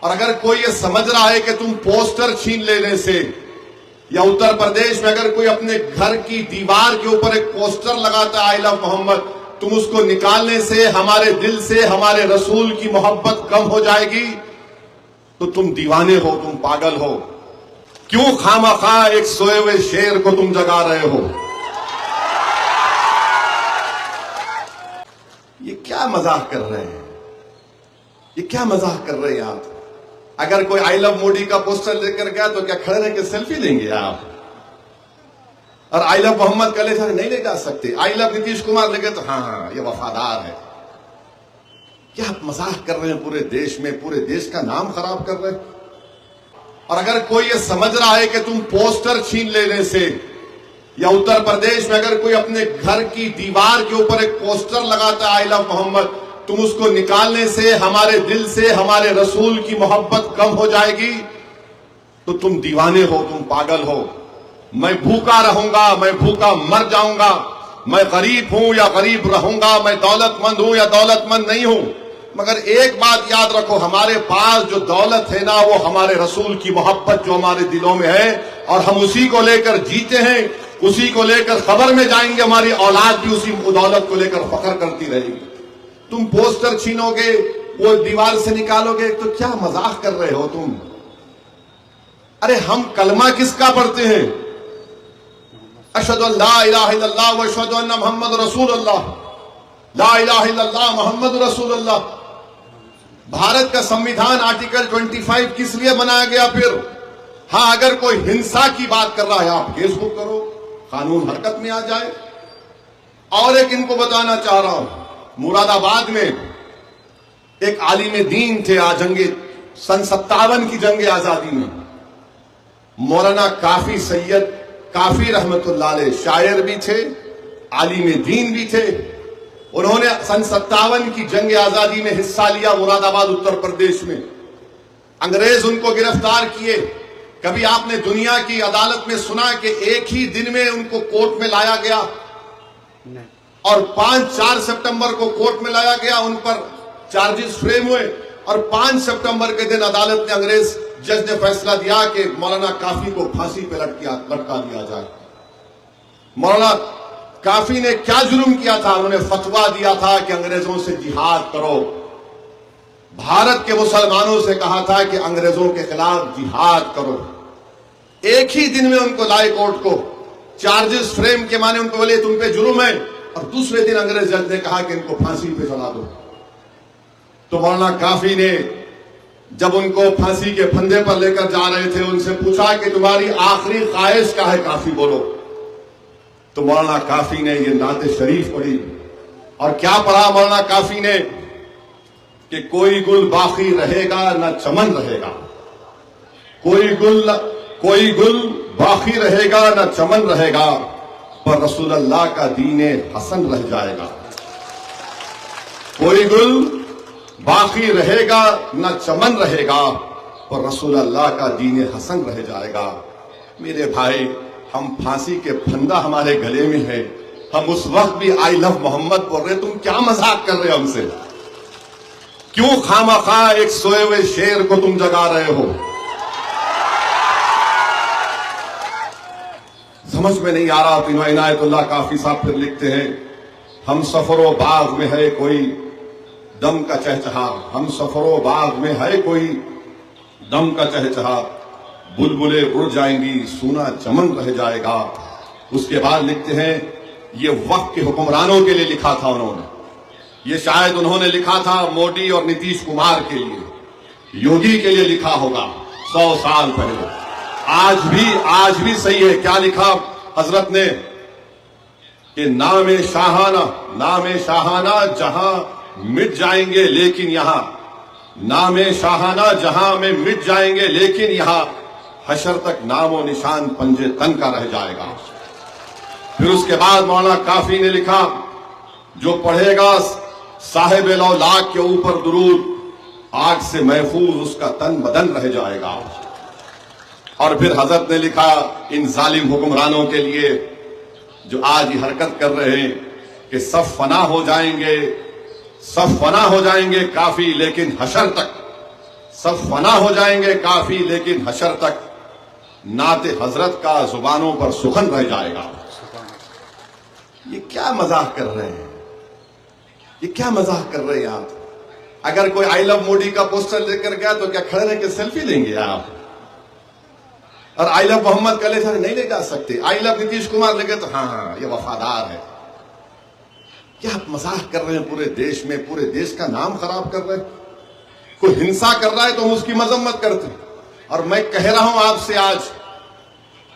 और अगर कोई ये समझ रहा है कि तुम पोस्टर छीन लेने से, या उत्तर प्रदेश में अगर कोई अपने घर की दीवार के ऊपर एक पोस्टर लगाता है आई लव मोहम्मद, तुम उसको निकालने से हमारे दिल से हमारे रसूल की मोहब्बत कम हो जाएगी, तो तुम दीवाने हो, तुम पागल हो। क्यों खामखा एक सोए हुए शेर को तुम जगा रहे हो? ये क्या मजाक कर रहे हैं? ये क्या मजाक कर रहे हैं आप? अगर कोई आई लव मोदी का पोस्टर लेकर गया तो क्या खड़े रह के सेल्फी लेंगे आप? और आई लव मोहम्मद का ले नहीं ले जा सकते। आई लव नीतीश कुमार लेके तो हाँ ये वफादार है। क्या आप मजाक कर रहे हैं? पूरे देश में, पूरे देश का नाम खराब कर रहे हैं। और अगर कोई ये समझ रहा है कि तुम पोस्टर छीन लेने से, या उत्तर प्रदेश में अगर कोई अपने घर की दीवार के ऊपर एक पोस्टर लगाता है आई लव मोहम्मद, तुम उसको निकालने से हमारे दिल से हमारे रसूल की मोहब्बत कम हो जाएगी, तो तुम दीवाने हो, तुम पागल हो। मैं भूखा रहूंगा, मैं भूखा मर जाऊंगा, मैं गरीब हूं या गरीब रहूंगा, मैं दौलतमंद हूं या दौलतमंद नहीं हूं, मगर एक बात याद रखो, हमारे पास जो दौलत है ना, वो हमारे रसूल की मोहब्बत जो हमारे दिलों में है, और हम उसी को लेकर जीते हैं, उसी को लेकर खबर में जाएंगे। हमारी औलाद भी उसी दौलत को लेकर फख्र करती रहेगी। तुम पोस्टर छीनोगे, वो दीवार से निकालोगे, तो क्या मजाक कर रहे हो तुम? अरे हम कलमा किसका पढ़ते हैं? अशहदु अल्ला इलाहा इल्लल्लाह व अशहदु अन्ना मुहम्मद रसूलुल्लाह, ला इलाहा इल्लल्लाह मुहम्मद रसूलुल्लाह। भारत का संविधान आर्टिकल 25 किस लिए बनाया गया? फिर हाँ, अगर कोई हिंसा की बात कर रहा है, आप फेसबुक करो, कानून हरकत में आ जाए। और एक इनको बताना चाह रहा हूं, मुरादाबाद में एक आलिम दीन थे, जंगे सन 57 की जंग आजादी में, मौलाना काफी सैयद काफी रहमतुल्लाह अलैह, शायर भी थे, आलिम दीन भी थे। उन्होंने सन 57 की जंग आजादी में हिस्सा लिया मुरादाबाद उत्तर प्रदेश में। अंग्रेज उनको गिरफ्तार किए। कभी आपने दुनिया की अदालत में सुना कि एक ही दिन में उनको कोर्ट में लाया गया? और 5-4 सितंबर को कोर्ट में लाया गया, उन पर चार्जेस फ्रेम हुए, और 5 सितंबर के दिन अदालत ने, अंग्रेज जज ने फैसला दिया कि मौलाना काफी को फांसी पे लटका दिया जाए। मौलाना काफी ने क्या जुर्म किया था? उन्होंने फतवा दिया था कि अंग्रेजों से जिहाद करो। भारत के मुसलमानों से कहा था कि अंग्रेजों के खिलाफ जिहाद करो। एक ही दिन में उनको लाए कोर्ट को, चार्जेस फ्रेम के माने उनको बोले तुम पे जुर्म है, और दूसरे दिन अंग्रेज जज ने कहा कि इनको फांसी पे चढ़ा दो। तो मौलाना काफी ने जब उनको फांसी के फंदे पर लेकर जा रहे थे, उनसे पूछा कि तुम्हारी आखिरी ख्वाहिश क्या है, काफी बोलो। तो मौलाना काफी ने ये नाते शरीफ पढ़ी, और क्या पढ़ा मौलाना काफी ने कि कोई गुल बाकी रहेगा न चमन रहेगा, कोई गुल बाकी रहेगा न चमन रहेगा, पर रसूल अल्लाह का दीने हसन रह जाएगा। कोई गुल बाकी रहेगा न चमन रहेगा, पर रसूल अल्लाह का दीने हसन रह जाएगा। मेरे भाई, हम फांसी के फंदा हमारे गले में है, हम उस वक्त भी आई लव मोहम्मद बोल रहे, तुम क्या मजाक कर रहे हो हमसे? क्यों खामखा एक सोए हुए शेर को तुम जगा रहे हो? समझ में नहीं आ रहा। तो इनायतुल्लाह काफी साहब फिर लिखते हैं, हम सफरो बाग में है कोई दम का चहचहा, हम सफरो बाग में है कोई दम का चहचहा, बुलबुले उड़ जाएंगी सूना चमन रह जाएगा। उसके बाद लिखते हैं, ये वक्त के हुक्मरानों के लिए लिखा था उन्होंने, ये शायद उन्होंने लिखा था मोदी और नीतीश कुमार के लिए, योगी के लिए लिखा होगा 100 साल पहले। आज भी सही है। क्या लिखा हजरत ने कि नामे शाहाना जहां मिट जाएंगे लेकिन यहां, नामे शाहाना जहां में मिट जाएंगे लेकिन यहां हशर तक नामो निशान पंजे तन का रह जाएगा। फिर उसके बाद मौलाना काफी ने लिखा, जो पढ़ेगा साहिब लौलाक के ऊपर दुरूद, आग से महफूज उसका तन बदन रह जाएगा। और फिर हजरत ने लिखा इन जालिम हुक्मरानों के लिए जो आज ही हरकत कर रहे हैं कि सब फना हो जाएंगे काफी, लेकिन हशर तक सब फना हो जाएंगे काफी, लेकिन हशर तक नाते हजरत का जुबानों पर सुखन रह जाएगा। ये क्या मजाक कर रहे हैं, ये क्या मजाक कर रहे हैं आप? अगर कोई आई लव मोदी का पोस्टर लेकर गया तो क्या खड़े रह के सेल्फी लेंगे आप? और आई लव मोहम्मद का नहीं ले जा सकते, आई लव नीतीश कुमार लेके तो हाँ ये वफादार है। क्या आप मजाक कर रहे हैं? पूरे देश में, पूरे देश का नाम खराब कर रहे हैं। कोई हिंसा कर रहा है तो हम उसकी मजम्मत करते हैं। और मैं कह रहा हूं आपसे, आज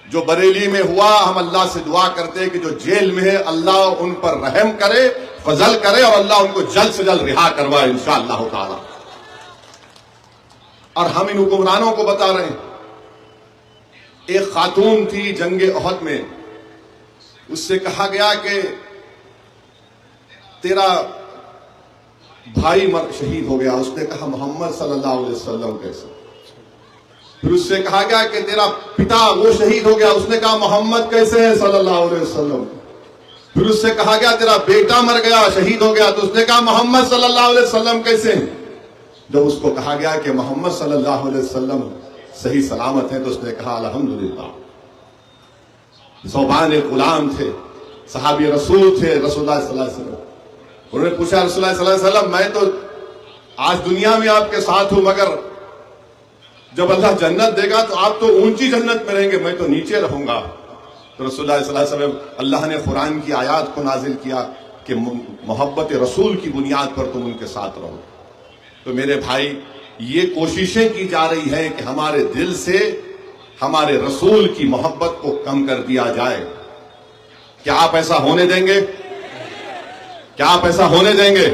जो बरेली में हुआ, हम अल्लाह से दुआ करते हैं कि जो जेल में है अल्लाह उन पर रहम करे, फजल करे और अल्लाह उनको जल्द से जल्द रिहा करवाए इंशाअल्लाह ताला। और हम इन हुक्मरानों को बता रहे हैं, एक खातून थी जंगे ओहद में, उससे कहा गया कि तेरा भाई शहीद हो गया। उसने कहा मोहम्मद सल्लल्लाहु अलैहि वसल्लम कैसे? फिर उससे कहा गया कि तेरा पिता वो शहीद हो गया। उसने कहा मोहम्मद कैसे है सल्लल्लाहु अलैहि वसल्लम। फिर उससे कहा गया तेरा बेटा मर गया, शहीद हो गया, तो उसने कहा मोहम्मद सल्लल्लाहु अलैहि वसल्लम कैसे है? जब उसको कहा गया कि मोहम्मद सल्लल्लाहु अलैहि वसल्लम सही सलामत है तो उसने कहा अल्हम्दुलिल्लाह। ज़ुबान गुलाम थे, सहाबी रसूल थे रसूलुल्लाह सल्लल्लाहु अलैहि वसल्लम। उन्होंने पूछा रसूलुल्लाह सल्लल्लाहु अलैहि वसल्लम, मैं तो आज दुनिया में आपके साथ हूं, मगर जब अल्लाह जन्नत देगा तो आप तो ऊंची जन्नत में रहेंगे, मैं तो नीचे रहूंगा। तो रसूलुल्लाह सल्लल्लाहु अलैहि वसल्लम, अल्लाह ने कुरान की आयत को नाजिल किया कि मोहब्बत रसूल की बुनियाद पर तुम उनके साथ रहो। तो मेरे भाई, ये कोशिशें की जा रही हैं कि हमारे दिल से हमारे रसूल की मोहब्बत को कम कर दिया जाए। क्या आप ऐसा होने देंगे? क्या आप ऐसा होने देंगे?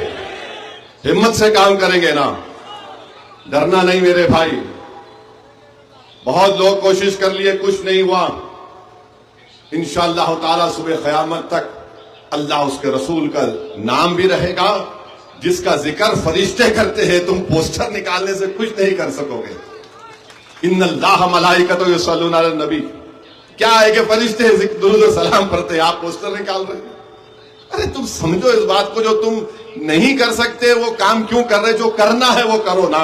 हिम्मत से काम करेंगे ना, डरना नहीं मेरे भाई। बहुत लोग कोशिश कर लिए, कुछ नहीं हुआ। इंशाअल्लाह ताला सुबह क़यामत तक अल्लाह उसके रसूल का नाम भी रहेगा, जिसका जिक्र फरिश्ते करते हैं। तुम पोस्टर निकालने से कुछ नहीं कर सकोगे। इन्नल्लाह मलाइकतहु युसल्लूना अलन नबी, क्या है कि फरिश्ते दुरूद सलाम पढ़ते हैं, आप पोस्टर निकाल रहे हैं। अरे तुम समझो इस बात को, जो तुम नहीं कर सकते वो काम क्यों कर रहे? जो करना है वो करो ना।